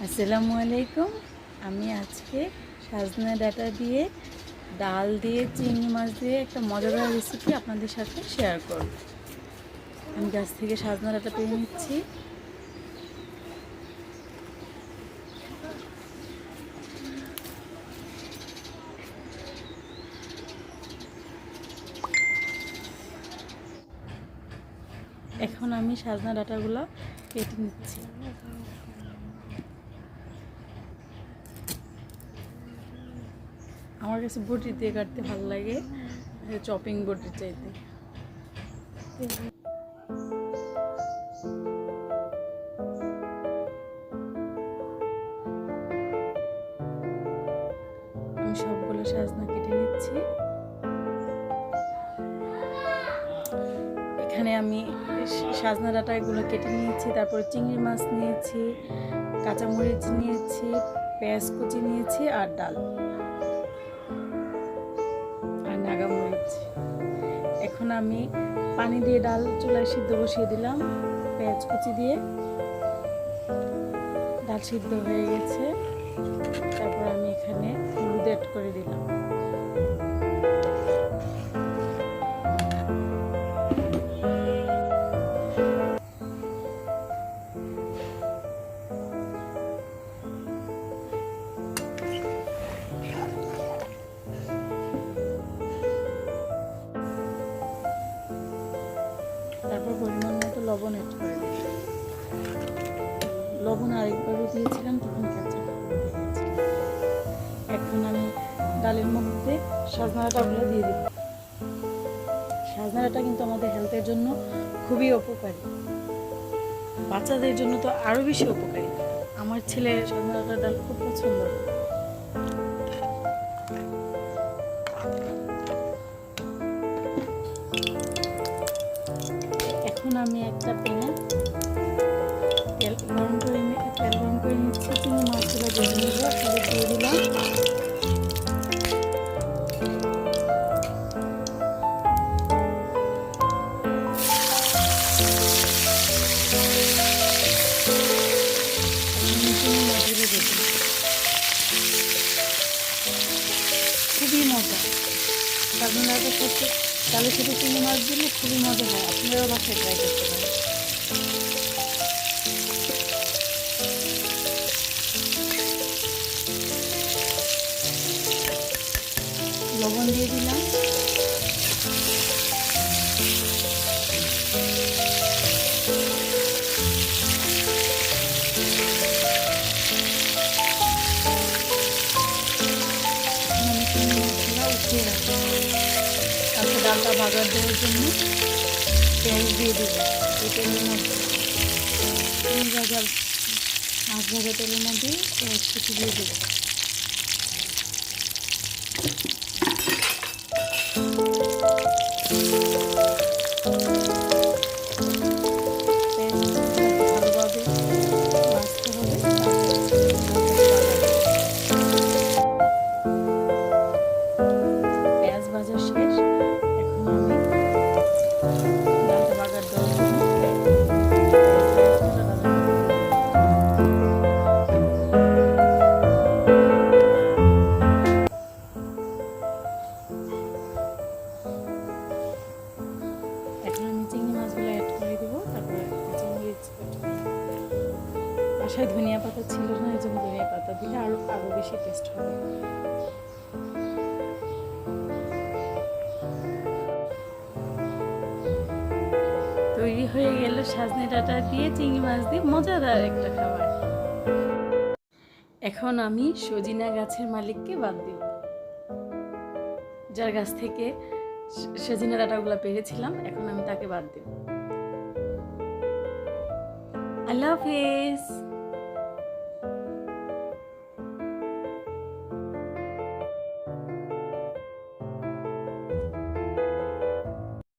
আসসালামু আলাইকুম। আমি আজকে সাজনা ডাঁটা দিয়ে ডাল দিয়ে চিংড়ি মাছ দিয়ে একটা মজাদার রেসিপি আপনাদের সাথে শেয়ার করব। আমি গাছ থেকে সাজনা ডাঁটা পেয়ে নিচ্ছি। এখন আমি সাজনা ডাঁটাগুলো কেটে নিচ্ছি। আমার কাছে বটি দিয়ে কাটতে ভালো লাগে, চপিং বটির চাইতে। আমি সবগুলো সাজনা কেটে নিচ্ছি। এখানে আমি সাজনা ডাঁটাগুলো কেটে নিয়েছি, তারপর চিংড়ি মাছ নিয়েছি, কাঁচামরিচ নিয়েছি, পেঁয়াজ কুচি নিয়েছি আর ডাল আর নাগামরিচ। এখন আমি পানি দিয়ে ডাল চুলায় সিদ্ধ বসিয়ে দিলাম পেঁয়াজ কুচি দিয়ে। ডাল সিদ্ধ হয়ে গেছে, তারপর আমি এখানে হলুদ অ্যাড করে দিলাম। তারপর পরিমাণ মতো লবণ অ্যাড করে দিলাম। লবণ আরেকবারও দিয়েছিলাম, তখন কাঁচা দিয়েছিলাম। এখন আমি ডালের মধ্যে সাজনা ডাঁটাগুলো দিয়ে দেব। সাজনা ডাঁটা কিন্তু আমাদের হেলথের জন্য খুবই উপকারী, বাচ্চাদের জন্য তো আরও বেশি উপকারী। আমার ছেলে সাজনা ডাঁটার ডাল খুব পছন্দ করে। এখন আমি একটা প্যানে তেল গরম করে নিচ্ছি। চিংড়ি মাছগুলো ভেজে নেব, দিয়ে দিলাম। খুবই মজা, সাজনা ডাঁটার সাথে ডালের সাথে চিংড়ি মাছ দিলে খুবই মজা হয়। আপনারাও বাসায় ট্রাই করতে পারেন। লবণ দিয়ে দিলাম। উঠিয়ে রাখবো। তারপর ডালটা ভাজা দেওয়ার জন্য পেঁয়াজ দিয়ে দেবো। এই তেলের মধ্যে মাছ ভাজা তেলের মধ্যে পেঁয়াজ কুচি দিয়ে দেবো। বাসায় ধনিয়া পাতা ছিল না, এই জন্য ধনিয়া পাতা দিলে আরো বেশি টেস্ট হবে। তৈরি হয়ে গেল সাজনে ডাঁটা দিয়ে চিংড়ি মাছ দিয়ে মজাদার একটা খাবার। এখন আমি সজিনা গাছের মালিককে বাদ দিব, যার গাছ থেকে সজিনা ডাঁটাগুলো পেরেছিলাম। এখন আমি তাকে বাদ দেব। আল্লাহ হাফেজ।